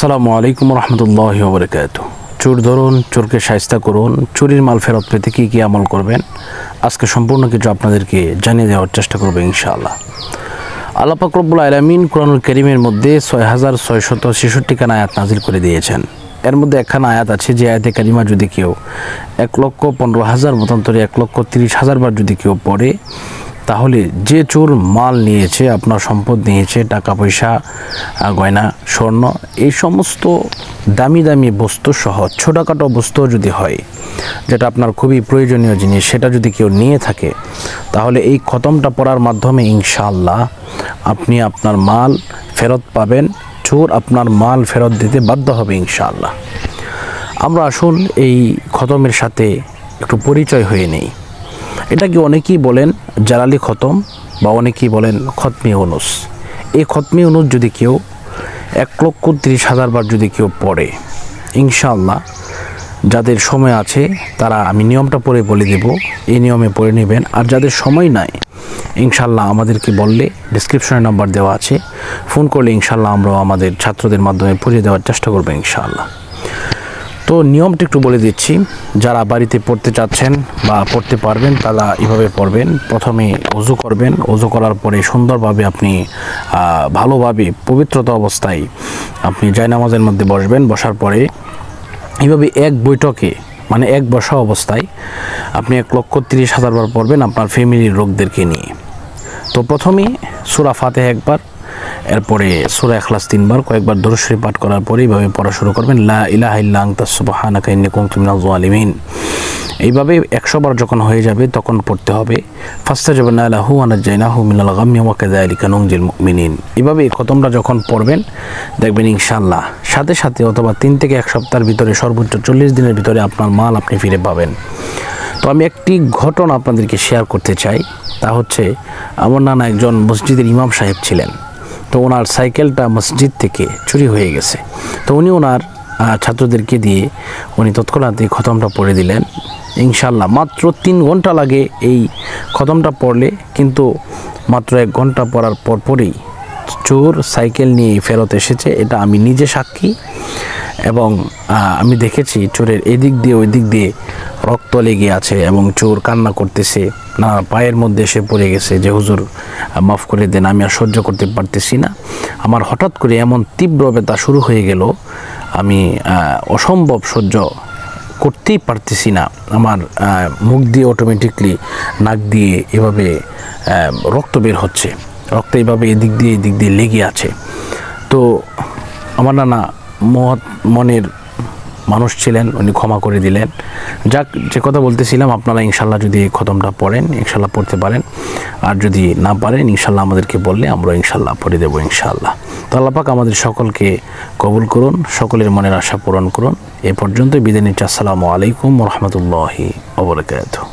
আসসালামু আলাইকুম রহমতুল্লাহি ওয়া বারাকাতুহু। চোর ধরুন, চোরকে শায়েস্তা করুন। চুরির মাল ফেরত পেতে কী কী আমল করবেন আজকে সম্পূর্ণ কিছু আপনাদেরকে জানিয়ে দেওয়ার চেষ্টা করব ইনশাআল্লাহ। আল্লাহ পাক রব্বুল আলামিন কুরআনুল কারীমের মধ্যে 6666 খানা আয়াত নাজিল করে দিয়েছেন। এর মধ্যে একখানা আয়াত আছে যে আয়াতে কারিমা যদি কেউ 1,15,000 মতান্তরে 1,30,000 বার যদি কেউ পড়ে, তাহলে যে চোর মাল নিয়েছে, আপনার সম্পদ নিয়েছে, টাকা পয়সা, গয়না, স্বর্ণ, এই সমস্ত দামি দামি বস্তু সহ ছোটোখাটো বস্তু যদি হয়, যেটা আপনার খুবই প্রয়োজনীয় জিনিস, সেটা যদি কেউ নিয়ে থাকে, তাহলে এই খতমটা পড়ার মাধ্যমে ইনশাআল্লাহ আপনি আপনার মাল ফেরত পাবেন। চোর আপনার মাল ফেরত দিতে বাধ্য হবে ইনশাআল্লাহ। আমরা আসুন এই খতমের সাথে একটু পরিচয় হয়ে নেই। এটাকে অনেকেই বলেন জালালি খতম বা অনেকেই বলেন খতমে ইউনুস। এই খতমে ইউনুস যদি কেউ 1,30,000 বার যদি কেউ পড়ে, ইনশাআল্লাহ যাদের সময় আছে তারা, আমি নিয়মটা পড়ে বলে দেব, এই নিয়মে পড়ে নেবেন। আর যাদের সময় নাই, ইনশাআল্লাহ আমাদেরকে বললে ডেসক্রিপশনে নাম্বার দেওয়া আছে, ফোন করলে ইনশাআল্লাহ আমরাও আমাদের ছাত্রদের মাধ্যমে পড়িয়ে দেওয়ার চেষ্টা করবো ইনশাআল্লাহ। তো নিয়মটা একটু বলে দিচ্ছি। যারা বাড়িতে পড়তে চাচ্ছেন বা পড়তে পারবেন তারা এভাবে পড়বেন। প্রথমে ওযু করবেন। ওযু করার পরে সুন্দরভাবে আপনি ভালোভাবে পবিত্রতা অবস্থায় আপনি জায়নামাজের মধ্যে বসবেন। বসার পরে এইভাবে এক বৈঠকে, মানে এক বসা অবস্থায় আপনি 1,30,000 বার পড়বেন আপনার ফ্যামিলির লোকদেরকে নিয়ে। তো প্রথমে সূরা ফাতিহা একবার, এরপরে সূরা ইখলাস 3 বার, কয়েকবার দরুদ শরীফ পাঠ করার পরে এইভাবে পড়া শুরু করবেন, লা ইলাহা ইল্লা আনতা সুবহানাকা ইন্নী কুনতু মিনাজ জালিমিন। এইভাবে 100 বার যখন হয়ে যাবে তখন পড়তে হবে ফাস্তাজাবনা লাহু ওয়া নাজাইনাহু মিনাল গাম্মি ওয়া কাযালিকা নুনজিল মুমিনিন। এইভাবে এই খতমটা যখন পড়বেন দেখবেন ইনশাআল্লাহ সাথে সাথে অথবা 3 থেকে 1 সপ্তাহের ভিতরে, সর্বোচ্চ 40 দিনের ভিতরে আপনার মাল আপনি ফিরে পাবেন। তো আমি একটি ঘটনা আপনাদেরকে শেয়ার করতে চাই। তা হচ্ছে, আমার নানা একজন মসজিদের ইমাম সাহেব ছিলেন। তো ওনার সাইকেলটা মসজিদ থেকে চুরি হয়ে গেছে। তো উনি ওনার ছাত্রদেরকে দিয়ে উনি তৎক্ষণাৎ খতমটা পড়ে দিলেন ইনশাআল্লাহ। মাত্র 3 ঘন্টা লাগে এই খতমটা পড়লে, কিন্তু মাত্র 1 ঘন্টা পড়ার পরপরই চোর সাইকেল নিয়ে ফেরত এসেছে। এটা আমি নিজে সাক্ষী, এবং আমি দেখেছি চোরের এদিক দিয়ে ওই দিক দিয়ে রক্ত লেগে আছে এবং চোর কান্না করতেছে, না পায়ের মধ্যে এসে পড়ে গেছে যে হুজুর মাফ করে দেন, আমি আর সহ্য করতে পারতেছি না। আমার হঠাৎ করে এমন তীব্র ব্যথা শুরু হয়ে গেল, আমি অসম্ভব সহ্য করতেই পারতেছি না। আমার মুখ দিয়ে অটোমেটিকলি, নাক দিয়ে এভাবে রক্ত বের হচ্ছে, রক্ত এইভাবে এদিক দিয়ে লেগে আছে। তো আমার নানা মনের মানুষ ছিলেন, উনি ক্ষমা করে দিলেন। যাক, যে কথা বলতেছিলাম, আপনারা ইনশাআল্লাহ যদি এই খতমটা পড়েন, ইনশাআল্লাহ পড়তে পারেন। আর যদি না পারেন, ইনশাআল্লাহ আমাদেরকে বললে আমরা ইনশাআল্লাহ পড়ে দেবো ইনশাআল্লাহ। তো আল্লাহ পাক আমাদের সকলকে কবুল করুন, সকলের মনের আশা পূরণ করুন। এ পর্যন্তই বিদায় নিচ্ছি। আসসালামু আলাইকুম ওয়া রাহমাতুল্লাহি ওয়া বারাকাতুহু।